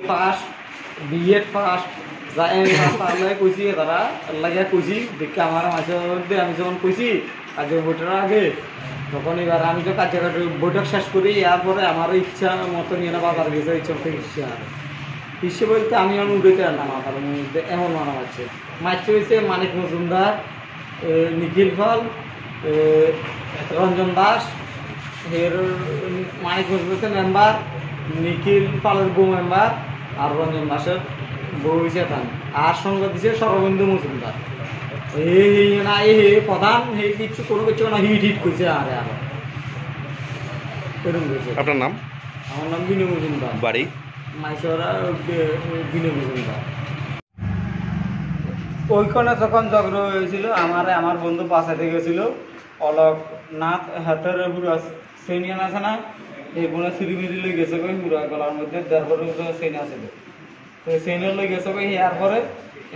First BEd first আমি কইছি তারা লাগিয়া কইছি দেখে আমার মাঝে আমি যখন কইছি আজ ভোটের আগে তখন এবার আমি তো কার্যকরী বৈঠক শেষ করি এরপরে আমার ইচ্ছা মতো নিয়ে না বাবার গেছে ইচ্ছা ইচ্ছে বলতে আমি উঠেতে নাম আমার মধ্যে এমন মানা হচ্ছে মাইছে হয়েছে মানিক মজুমদার, নিখিল পাল, রঞ্জন দাস, এর মানিক মজুমদার মেম্বার, নিখিল পালের বউ মেম্বার আর রঞ্জন দাসের বউ হয়েছে আর সঙ্গে দিছে সর্ববিন্দু মজুমদার। এই না এই প্রধান এই কিছু কোনো কিছু না হিট হিট করছে আরে আরো এরকম করছে। আপনার নাম? আমার নাম বিনু মজুমদার, বাড়ি মাইসরা বিনু মজুমদার। ওইখানে যখন ঝগড়া হয়েছিল আমার বন্ধু বাঁচাতে গেছিল অলকনাথ হাতের পুরো সেনিয়ান আছে না এই বোনে সিঁড়ি লই গেছে কই পুরো গলার মধ্যে দেড় সেন আছে তো সেনিয়ার লই গেছে কই এরপরে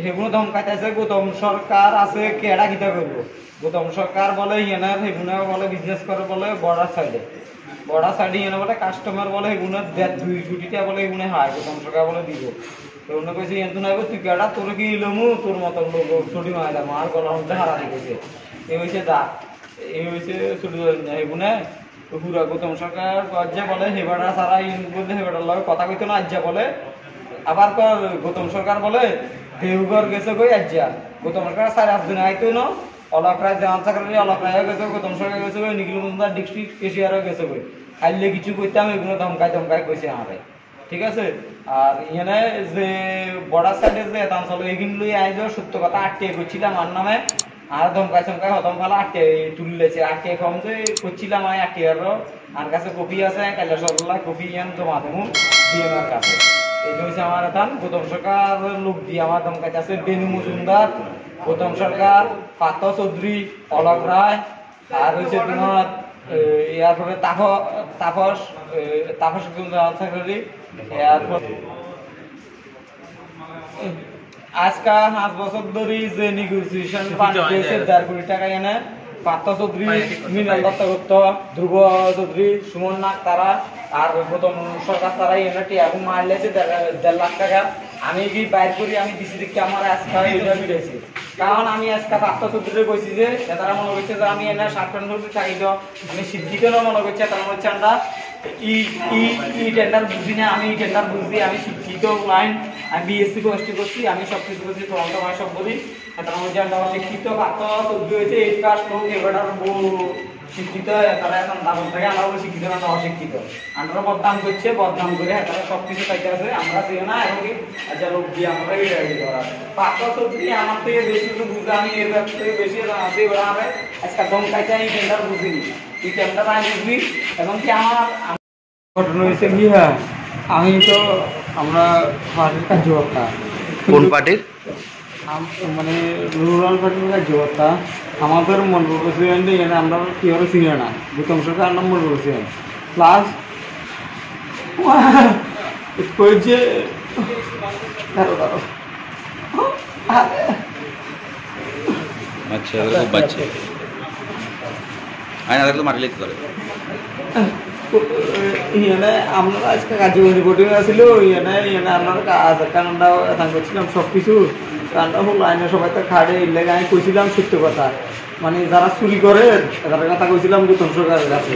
সেগুলো ধমকাইতেছে গৌতম সরকার আছে কেডা কিতা করবো। গৌতম সরকার বলে ইয়েনার সেগুলো বলে বিজনেস করে বলে বর্ডার সাইডে ইয়েনে বলে কাস্টমার বলে সেগুলো 2 কোটি টাকা বলে এগুলো হয় গৌতম সরকার বলে দিব। তো অন্য কইছে এত নাই তুই কেডা তোর কি লমু তোর মতন লোক ছুটি মাইলাম আর গলার মধ্যে হারা দিয়েছে এই হয়েছে দা এই হয়েছে ছুটি সেগুলো পুরা গৌতম সরকার আজ্জা বলে হেবাটা সারা বলতে হেবাটার লগে কথা কইতো না আজ্জা বলে আবার গৌতম সরকার বলে দেওঘর গেছে কই আজ্জা গৌতম সরকার 4 দিন আইতো না অলক রায় দেওয়ান চাকরি অলক রায় গেছে গৌতম সরকার গেছে কই নিখিল মজুমদার ডিস্ট্রিক্ট কেশিয়ারও গেছে কই খাইলে কিছু কইতাম এগুলো ধমকাই কইছে আমারে ঠিক আছে। আর এখানে যে বর্ডার সাইডে যে এটা অঞ্চল এইগুলো লই আইজ সত্য কথা আটকে করছিলাম আমার নামে আর ধমকাই হতম ফালা আটকে তুললেছে আটকে কম যে করছিলাম আমি আটকে আর কাছে কপি আছে কাইলা সরলা কপি ইয়ান জমা দেবো ডিএমআর কাছে। এই হচ্ছে আমার এখান গৌতম সরকার লোক দিয়ে আমার ধমকাইতে আছে বেনু মজুমদার, গৌতম সরকার, পার্থ চৌধুরী, অলক রায় আর হচ্ছে তোমার এরপরে তাপস সেক্রেটারি এরপর আজকে 5 বছর ধরে যে নেগোসিয়েশন ফান্ড দিয়েছে 1.5 কোটি টাকা এনে পার্থ চৌধুরী, মৃণাল দত্তগুপ্ত, ধ্রুব চৌধুরী, সুমন নাগ তারা আর গৌতম সরকার তারা এনে টিয়াগু মারলেছে 1.5 লাখ টাকা। আমি কি বাইর করি আমি দিছি দেখি আমার আজকে এটা বিড়েছি কারণ আমি আজকে পার্থ চৌধুরী কইছি যে তারা মনে করছে যে আমি এনে 60 চাই দাও আমি শিক্ষিত না মনে করছে তারা হচ্ছে আমরা ই টেন্ডার বুঝি না আমি টেন্ডার বুঝি আমি শিক্ষিত লাইন আমি বিএসসি করছি আমি সব কিছু করছি তদন্ত হয় সব বলি তারা হচ্ছে আমরা শিক্ষিত পার্থ চৌধুরী হয়েছে 8 ক্লাস লোক এবারটার বহু শিক্ষিত তারা এখন দাবন থাকে আমরা বলি শিক্ষিত না অশিক্ষিত আমরা বদনাম করছে বদনাম করে তারা সব কিছু পাইতে আছে আমরা দিও না এবং আচ্ছা লোক দিয়ে আমরা পার্থ চৌধুরী আমার থেকে বেশি কিছু বুঝে আমি এর থেকে বেশি জানাতে এবার আমরা আজকে ধমকাইতে আমি টেন্ডার বুঝিনি এই টেন্ডার আমি বুঝবি এবং কি আমার ঘটনা হয়েছে কি হ্যাঁ আমি তো আমরা পার্টির কার্যকর্তা কোন পার্টির মানে রুরাল পার্টির কার্যকর্তা আমাদের মন্ডল প্রেসিডেন্ট এখানে আমরা কেউ চিনি না গৌতম সরকার নাম মন্ডল প্রেসিডেন্ট প্লাস কইছে আচ্ছা খুব বাচ্চা আয়না দেখলে মারলে কি করে ইয়ানে আমরা আজকে কার্যকরী রিপোর্টিং আসছিল ইয়ানে আমরা কারণটা এখান করছিলাম সব কিছু কারণটা হলো আইনে সবাই তো খাড়ে লেগে আমি কইছিলাম সত্য কথা মানে যারা চুরি করে তাদের কথা কইছিলাম গৌতম সরকারের কাছে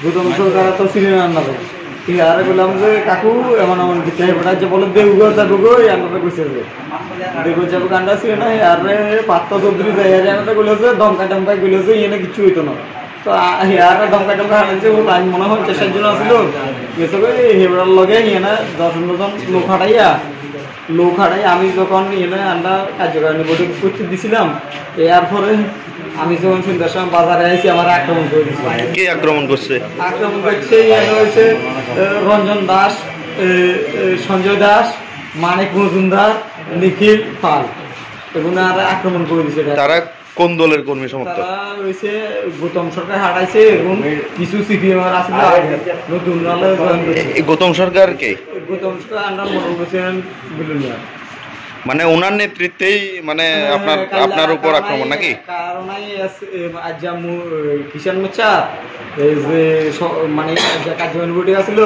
গৌতম সরকার তো চিনি না আনবে আর বললাম যে কাকু এমন এমন দিতে যে বলে দেউঘর যাবো গো আমরা কইছে যে দেউঘর যাবো কান্ডা ছিল না আর পার্থ চৌধুরী যাই আমাদের বলেছে ধমকাই বলেছে ইয়ে কিছু হইতো না তো আর ধমকাই হারাইছে আমি মনে হয় 4 জন আসছিল গেছে হেবড়ার লগে ইয়ে না 10 জন লোক হারাই আমি যখন ইয়ে আমরা কার্যকারণী বৈঠক করতে দিছিলাম এরপরে আমি যখন সন্ধ্যার সময় বাজারে আইছি আমার আক্রমণ করে দিচ্ছে কে আক্রমণ করছে হয়েছে রঞ্জন দাস, সঞ্জয় দাস, মানিক মজুমদার, নিখিল পাল এগুলো আর আক্রমণ করে দিচ্ছে কোন দলের কর্মী সমর্থক? তারা হইছে গৌতম সরকার হারাইছে এবং কিছু সিপিএম এর আছে নতুন দলে জয়েন করছে। এই গৌতম সরকার কে? গৌতম সরকার আন্ডার মনোর হোসেন বিলুনিয়া। মানে ওনার নেতৃত্বেই মানে আপনার উপর আক্রমণ নাকি? কারণ আজ কিষান মোর্চা এই যে মানে যে কার্যকরী আছিল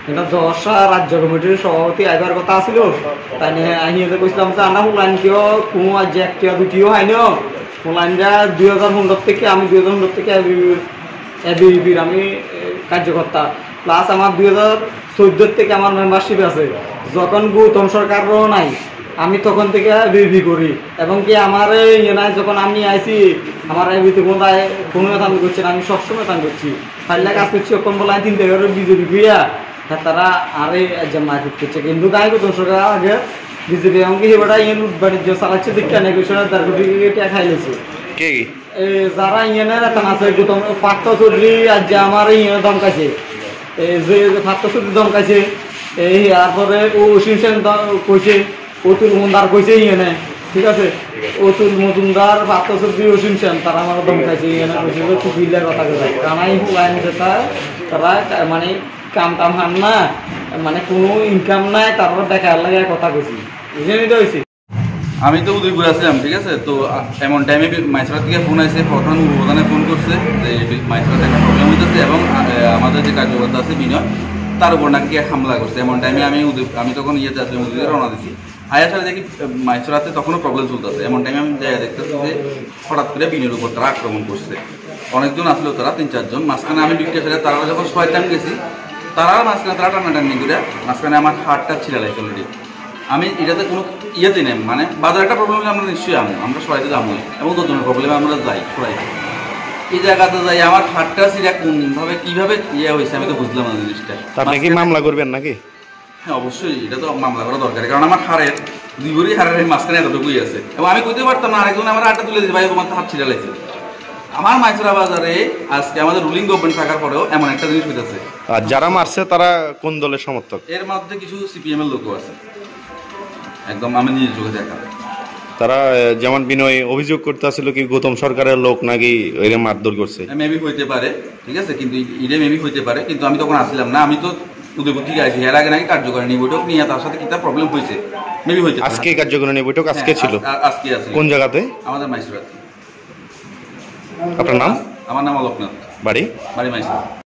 এটা দশা রাজ্য কমিটির সভাপতি আইবার কথা আছিল, তাই আহি কইছিলাম যে আনা হুলাইন কিয় কোনো আজ একটা দুটিও হয় না হুলাইনরা 2015 থেকে আমি 2015 থেকে এবিপির আমি কার্যকর্তা, প্লাস আমার 2014 থেকে আমার মেম্বারশিপ আছে। যখন গৌতম সরকারও নাই আমি তখন থেকে বিবি করি এবং কি আমার ইয়ে নাই, যখন আমি আইছি আমার এবিতে কোনো দান করছি না, আমি সবসময় দান করছি ফাইলে কাজ করছি। ওখন বলা 3 টাকা বিজেপি কইয়া তারা আরে যে মারপিট করছে, কিন্তু গায়ে গৌতম সরকার আগে বিজেপি এমনকি সেবাটা ইয়ে লুট বাণিজ্য চালাচ্ছে দেখে অনেক বিষয়ে 4 কোটি টাকা খাইলেছে। কে যারা ইয়েনের এখন আছে গৌতম পার্থ চৌধুরী আজ যে আমার ইয়ে দমকাইছে, যে পার্থ চৌধুরী দমকাইছে, এই তারপরে ও অসীম সেন কইছে, অতুল মজুমদার কইছে ইয়েনে, ঠিক আছে অতুল মজুমদার পার্থ চৌধুরী অসীম সেন তারা আমার দমকাইছে ইয়েনে কইছে যে কুপিলের কথা কথা কানাই হুলাইন যেটা তারা মানে কাম টাম হান না মানে কোনো ইনকাম নাই, তারপর দেখার লাগে কথা কইছি বুঝে নিতে হয়েছে। আমি তো উদয়পুর আসলাম, ঠিক আছে। তো এমন টাইমে মাইসরা থেকে ফোন আসছে, প্রধান উদ্বোধনে ফোন করছে যে মাইসরাতে একটা প্রবলেম হইতেছে এবং আমাদের যে কার্যকর্তা আছে বিনয় তার উপর নাকি হামলা করছে। এমন টাইমে আমি তখন ইয়েতে আসলে উদয়পুরে রওনা দিচ্ছি, আয়া সাথে দেখি মাইসরাতে তখনও প্রবলেম চলতেছে। এমন টাইমে আমি দেখতেছি যে হঠাৎ করে বিনয়ের উপর তারা আক্রমণ করছে। অনেকজন আসলো, তারা 3-4 জন। মাঝখানে আমি ঢুকতে ছেলে তারা যখন 6 টাইম গেছি তারা মাঝখানে তারা টানাটানি করে মাঝখানে আমার হাতটা ছিঁড়ে লাগছে অলরেডি। আমি এটাতে কোনো ইয়েতে নেই, মানে বাজার একটা প্রবলেম আমরা নিশ্চয়ই আমরা সবাইতে যাবো এবং দুজনের প্রবলেমে আমরা যাই সবাই এই জায়গাতে যাই। আমার হাতটা ছিঁড়ে কোনভাবে কীভাবে ইয়ে হয়েছে আমি তো বুঝলাম না জিনিসটা। আপনি কি মামলা করবেন নাকি? হ্যাঁ অবশ্যই, এটা তো মামলা করা দরকার, কারণ আমার হাড়ের 2 ভরি হাড়ের মাঝখানে এতটুকুই আছে এবং আমি কইতে পারতাম না আরেকজন আমার হাতটা তুলে দিতে ভাই তোমার তো হাত ছিঁড়ে লাগছে। আমার মাইসরা বাজারে আজকে আমাদের রুলিং গভর্নমেন্ট থাকার পরেও এমন একটা জিনিস হইতেছে। আর যারা মারছে তারা কোন দলের সমর্থক? এর মধ্যে কিছু সিপিএম এর লোকও আছে, একদম আমি নিজের চোখে দেখা। তারা যেমন বিনয় অভিযোগ করতে আসছিল কি গৌতম সরকারের লোক নাকি এর মারধর করছে। মেবি হইতে পারে, ঠিক আছে, কিন্তু এটা মেবি হইতে পারে, কিন্তু আমি তখন আসছিলাম না, আমি তো উদয়পুর থেকে আসি। এর আগে নাকি কার্যকরী বৈঠক নিয়ে তার সাথে কি তার প্রবলেম হয়েছে মেবি হইতে পারে। আজকে কার্যকরী বৈঠক আজকে ছিল? আজকে আছে। কোন জায়গাতে? আমাদের মাইসরাত। আপনার নাম? আমার নাম অলোকনাথ। বাড়ি? বাড়ি মাইসরাত।